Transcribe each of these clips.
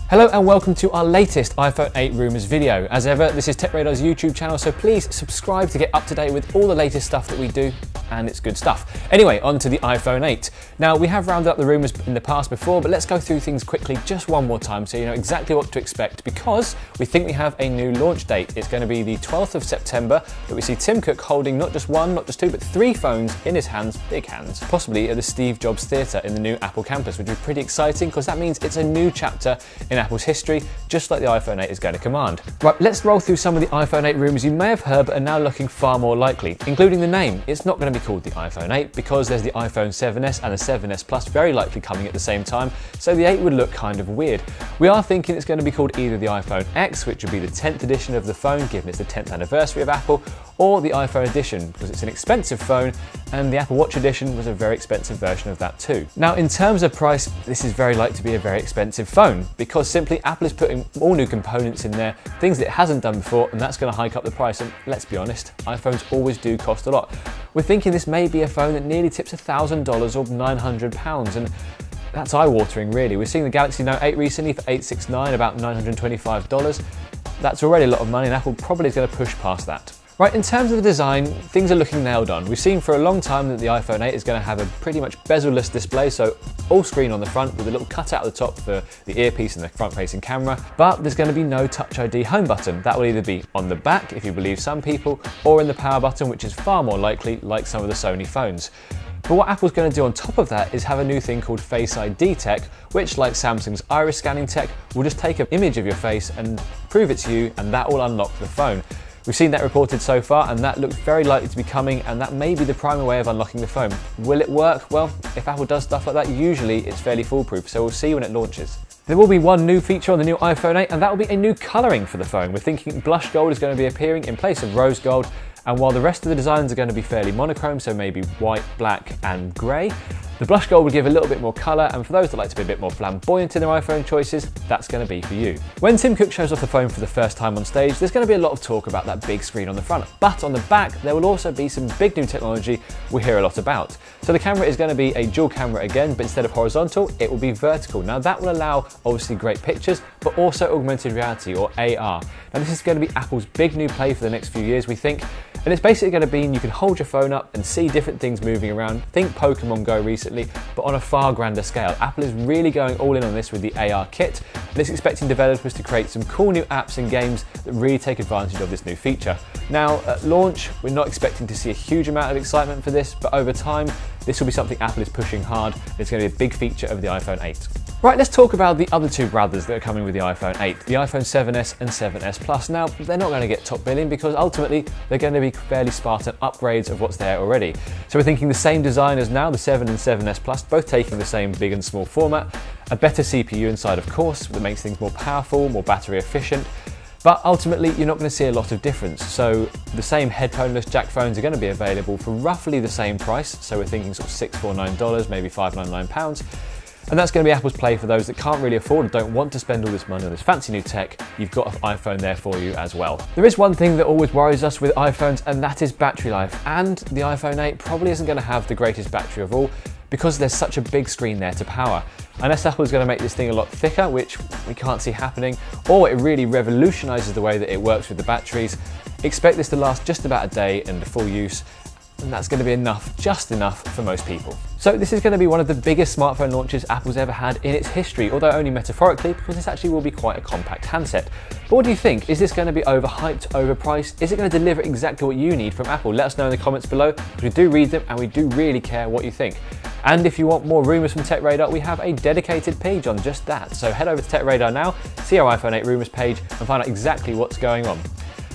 Hello and welcome to our latest iPhone 8 rumours video. As ever, this is TechRadar's YouTube channel, so please subscribe to get up to date with all the latest stuff that we do, and it's good stuff. Anyway, on to the iPhone 8. Now, we have rounded up the rumours in the past before, but let's go through things quickly just one more time so you know exactly what to expect, because we think we have a new launch date. It's going to be the 12th of September that we see Tim Cook holding not just one, not just two, but three phones in his hands, big hands, possibly at the Steve Jobs Theatre in the new Apple campus, which is pretty exciting because that means it's a new chapter in Apple's history, just like the iPhone 8 is going to command. Right, let's roll through some of the iPhone 8 rumours you may have heard but are now looking far more likely, including the name. It's not going to be called the iPhone 8 because there's the iPhone 7s and the 7s Plus very likely coming at the same time, so the 8 would look kind of weird. We are thinking it's going to be called either the iPhone X, which would be the 10th edition of the phone given it's the 10th anniversary of Apple, or the iPhone Edition because it's an expensive phone and the Apple Watch Edition was a very expensive version of that too. Now, in terms of price, this is very likely to be a very expensive phone because simply Apple is putting all new components in there, things that it hasn't done before, and that's going to hike up the price. And let's be honest, iPhones always do cost a lot. We're thinking this may be a phone that nearly tips $1,000 or £900, and that's eye-watering really. We're seeing the Galaxy Note 8 recently for $869, about $925. That's already a lot of money and Apple probably is going to push past that. Right, in terms of the design, things are looking nailed on. We've seen for a long time that the iPhone 8 is going to have a pretty much bezel-less display, so all screen on the front with a little cutout at the top for the earpiece and the front-facing camera, but there's going to be no Touch ID home button. That will either be on the back, if you believe some people, or in the power button, which is far more likely, like some of the Sony phones. But what Apple's going to do on top of that is have a new thing called Face ID tech, which, like Samsung's iris scanning tech, will just take an image of your face and prove it's you, and that will unlock the phone. We've seen that reported so far, and that looks very likely to be coming, and that may be the primary way of unlocking the phone. Will it work? Well, if Apple does stuff like that, usually it's fairly foolproof, so we'll see when it launches. There will be one new feature on the new iPhone 8, and that will be a new colouring for the phone. We're thinking blush gold is going to be appearing in place of rose gold, and while the rest of the designs are going to be fairly monochrome, so maybe white, black and grey, the blush gold will give a little bit more colour, and for those that like to be a bit more flamboyant in their iPhone choices, that's going to be for you. When Tim Cook shows off the phone for the first time on stage, there's going to be a lot of talk about that big screen on the front, but on the back there will also be some big new technology we hear a lot about. So the camera is going to be a dual camera again, but instead of horizontal, it will be vertical. Now that will allow obviously great pictures, but also augmented reality or AR. Now this is going to be Apple's big new play for the next few years, we think. And it's basically going to be you can hold your phone up and see different things moving around. Think Pokemon Go recently, but on a far grander scale. Apple is really going all in on this with the AR kit, and it's expecting developers to create some cool new apps and games that really take advantage of this new feature. Now, at launch, we're not expecting to see a huge amount of excitement for this, but over time, this will be something Apple is pushing hard. It's going to be a big feature of the iPhone 8. Right, let's talk about the other two brothers that are coming with the iPhone 8, the iPhone 7s and 7s Plus. Now, they're not going to get top billing because ultimately they're going to be fairly Spartan upgrades of what's there already. So we're thinking the same design as now, the 7 and 7s Plus, both taking the same big and small format, a better CPU inside of course, that makes things more powerful, more battery efficient. But ultimately, you're not going to see a lot of difference. So the same headphoneless jack phones are going to be available for roughly the same price. So we're thinking sort of $649, maybe £599. And that's going to be Apple's play for those that can't really afford and don't want to spend all this money on this fancy new tech. You've got an iPhone there for you as well. There is one thing that always worries us with iPhones, and that is battery life. And the iPhone 8 probably isn't going to have the greatest battery of all because there's such a big screen there to power. Unless Apple is going to make this thing a lot thicker, which we can't see happening, or it really revolutionises the way that it works with the batteries, expect this to last just about a day and a full use. And that's going to be enough, just enough for most people. So this is going to be one of the biggest smartphone launches Apple's ever had in its history, although only metaphorically, because this actually will be quite a compact handset. But what do you think? Is this going to be overhyped, overpriced? Is it going to deliver exactly what you need from Apple? Let us know in the comments below, because we do read them and we do really care what you think. And if you want more rumours from TechRadar, we have a dedicated page on just that. So head over to TechRadar now, see our iPhone 8 rumours page and find out exactly what's going on.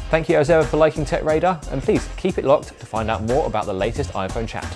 Thank you as ever for liking TechRadar, and please keep it locked to find out more about the latest iPhone chat.